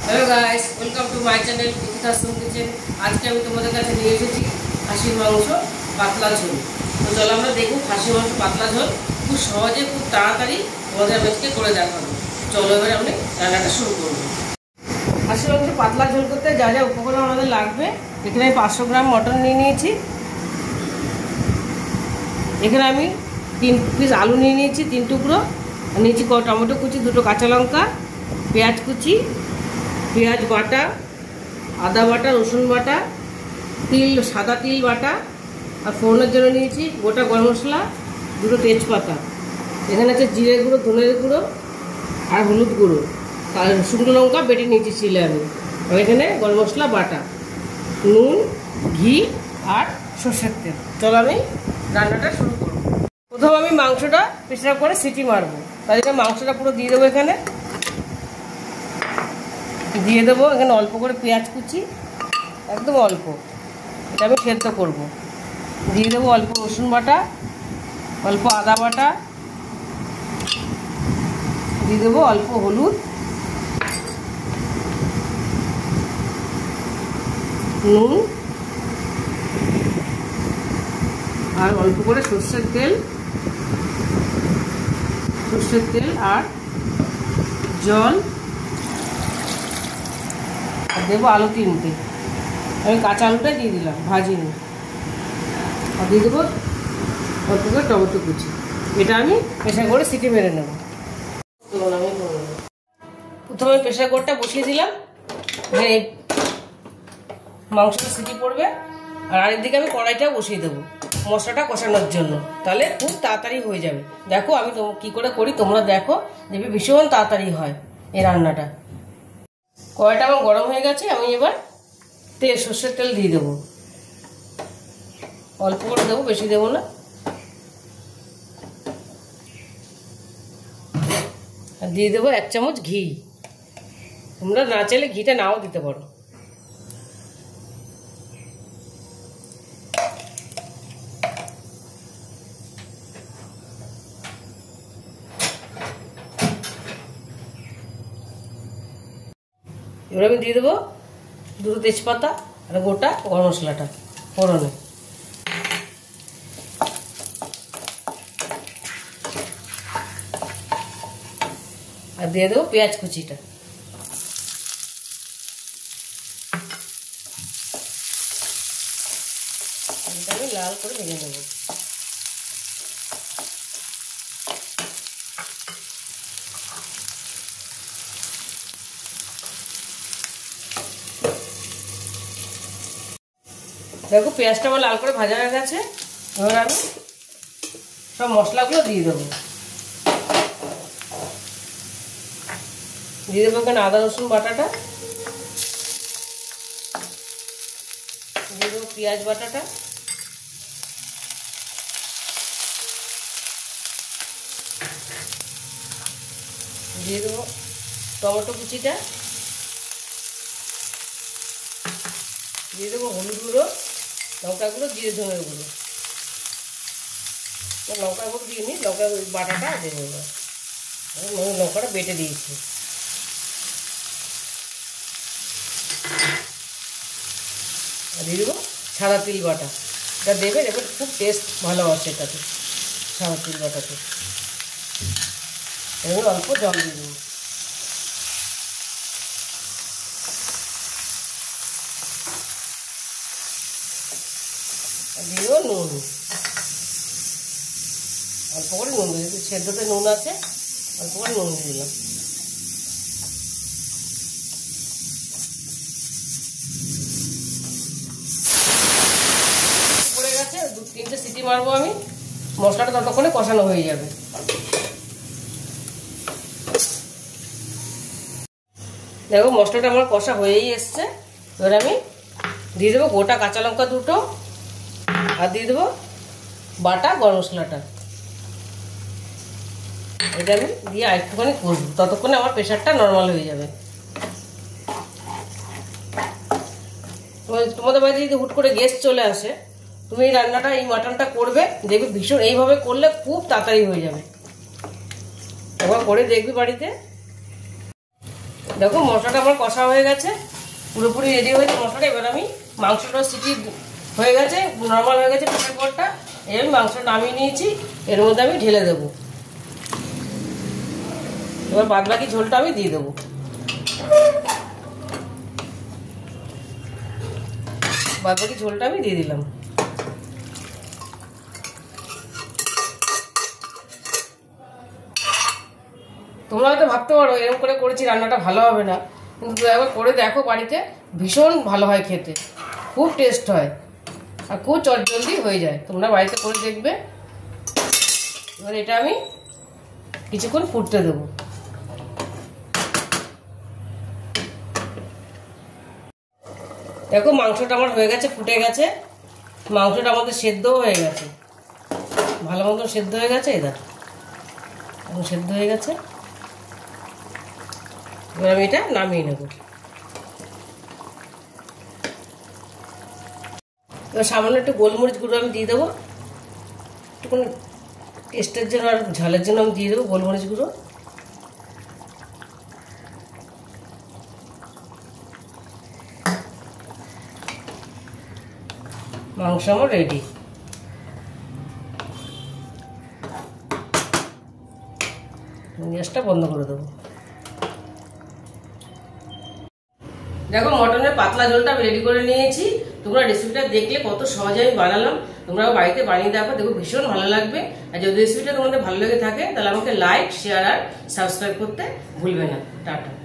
Hello guys, welcome to my channel Itihas kitchen. आज के আমি তোমাদের কাছে নিয়ে এসেছি খাসির মাংস পাতলা ঝোল। তো চলো আমরা দেখব খাসির মাংস পাতলা ঝোল খুব সহজে খুব তাড়াতাড়ি তোমাদের আজকে করে দেখাবো। চলো এবারে আমরা রান্নাটা শুরু করব। খাসির মাংস পাতলা ঝোল করতে যা যা উপকরণ আমাদের লাগবে, এখানে আমি 500 গ্রাম মটন নিয়ে নিয়েছি। এখানে আমি 3 পিস আলু নিয়ে নিয়েছি, 3 টুকরো নিয়েছি, টমেটো কুচি, 2টো কাঁচা লঙ্কা, পেঁয়াজ কুচি, পেঁয়াজ বাটা, আদা বাটা, রসুন বাটা, তিল, সাদা তিল বাটা, আর ফোড়নের জন্য নিয়েছি গোটা গরম মশলা, 2টো তেজপাতা। এখানে আছে জিরে গুঁড়ো, ধনের গুঁড়ো আর হলুদ গুঁড়ো, আর শুকনো লঙ্কা বেটে নিয়েছি ছিলে আমি। আর এখানে গরম মশলা বাটা, নুন, ঘি আর সর্ষের তেল। চলো আমি রান্নাটা শুরু করব। প্রথমে আমি মাংসটা প্রেসার করে সিটি মারবো, তাই জন্য মাংসটা পুরো দিয়ে দেবো। এখানে দিয়ে দেবো এখানে অল্প করে পেঁয়াজ কুচি, একদম অল্প, এটা আমি সেদ্ধ করব। দিয়ে দেবো অল্প রসুন বাটা, অল্প আদা বাটা, দিয়ে দেবো অল্প হলুদ, নুন আর অল্প করে সর্ষের তেল আর জল। দেবো আলু 3টে, আমি কাঁচা আলুটা দিয়ে দিলাম, ভাজিনি। আর দিয়ে দেবো অল্প করে টমেটো কুচি। এটা আমি প্রেসার করে সিটি মেরে নেব। প্রথমে প্রেসার কুকারটা বসিয়ে দিলাম, মাংসটা সিটি পড়বে। আর আরেকদিকে আমি কড়াইটা বসিয়ে দেবো মশলাটা কষানোর জন্য, তাহলে খুব তাড়াতাড়ি হয়ে যাবে। দেখো আমি কী করে করি, তোমরা দেখো, দেখবে ভীষণ তাড়াতাড়ি হয় এই রান্নাটা। কড়াইটা আমার গরম হয়ে গেছে, আমি এবার সর্ষের তেল দিয়ে দেবো, অল্প করে দেবো, বেশি দেবো না। আর দিয়ে দেবো 1 চামচ ঘি। তোমরা না চাইলে ঘিটা নাও দিতে পারো। এবার আমি দিয়ে দেবো 2টো তেজপাতা আর গোটা গরম মশলাটা ফোড়নে। আর দিয়ে দেবো পেঁয়াজ কুচিটা। এটা আমি লাল করে ভেজে নেব। দেখো পেঁয়াজটা আমার লাল করে ভাজা হয়ে গেছে। এবার আমি সব মশলাগুলো দিয়ে দেবো। দিয়ে দেবো এখানে আদা রসুন বাটাটা, দিয়ে দেবো পেঁয়াজ বাটাটা, দিয়ে দেবো টমেটো কুচিটা, দিয়ে দেবো হলুদ গুঁড়ো, লঙ্কা গুঁড়ো, জিরে ধনের গুঁড়ো। লঙ্কা গুঁড়ো দিয়ে নিই, লঙ্কা বাটাটা দেবো। এবার লঙ্কাটা বেটে দিয়েছি। দিয়ে দেবো সাদা তিল বাটা, এটা দেবেন, এবার খুব টেস্ট ভালো আছে এটাতে, সাদা তিল বাটাতে। এবার অল্প জল দিয়ে দেবো। দিয়েও নুন, অল্প করে নুন দিয়ে দিই, সেদ্ধতে নুন আছে, অল্প করে নুন দিয়ে দিলাম। পড়ে গেছে, 2-3টে সিটি মারবো আমি, মশলাটা ততক্ষণে কষানো হয়ে যাবে। দেখো মশলাটা আমার কষা হয়েই এসছে। এবার আমি দিয়ে দেবো গোটা কাঁচা লঙ্কা 2টো, আর দিয়ে দেবো বাটা গরম মশলাটা। এটা আমি দিয়ে আরেকটুখানি কষবো, ততক্ষণে আমার প্রেশারটা নর্মাল হয়ে যাবে। তোমাদের বাড়িতে যদি হুট করে গেস্ট চলে আসে, তুমি এই রান্নাটা, এই মাটনটা করবে, দেখবে ভীষণ, এইভাবে করলে খুব তাড়াতাড়ি হয়ে যাবে। একবার করে দেখবি বাড়িতে। দেখো মশলাটা আমার কষা হয়ে গেছে, পুরোপুরি রেডি হয়েছে মশলাটা। এবার আমি মাংসটা সিটি হয়ে গেছে, নর্মাল হয়ে গেছে প্রেসার কুকারটা। এর আমি মাংসটা নামিয়ে নিয়েছি, এর মধ্যে আমি ঢেলে দেবো। এবার বাদ বাকি ঝোলটা আমি দিয়ে দেবো। বাদ বাকি ঝোলটা আমি দিয়ে দিলাম। তোমরা হয়তো ভাবতে পারো এরকম করে করেছি রান্নাটা ভালো হবে না, কিন্তু একবার করে দেখো বাড়িতে, ভীষণ ভালো হয় খেতে, খুব টেস্ট হয় আর খুব চটজলদি হয়ে যায়। তোমরা বাড়িতে করে দেখবে। এবার এটা আমি কিছুক্ষণ ফুটতে দেবো। দেখো মাংসটা আমার হয়ে গেছে, ফুটে গেছে, মাংসটা আমাদের সেদ্ধও হয়ে গেছে, ভালো মতন সেদ্ধ হয়ে গেছে। এটা এখন সেদ্ধ হয়ে গেছে। এবার আমি এটা নামিয়ে নেব। এবার সামান্য একটু গোলমরিচ গুঁড়ো আমি দিয়ে দেবো, একটুখানি টেস্টের জন্য আর ঝালের জন্য আমি দিয়ে দেবো গোলমরিচ গুঁড়ো। মাংস আমার রেডি। গ্যাসটা বন্ধ করে দেবো। দেখো মটনের পাতলা ঝোলটা আমি রেডি করে নিয়েছি। তোমরা রেসিপিটা দেখলে কত সহজে আমি বানালাম, তোমরা বাড়িতে বানিয়ে দেখো, দেখো ভীষণ ভালো লাগবে। আর যদি রেসিপিটা তোমাদের ভালো লেগে থাকে তাহলে আমাকে লাইক, শেয়ার আর সাবস্ক্রাইব করতে ভুলবে না। টাটা।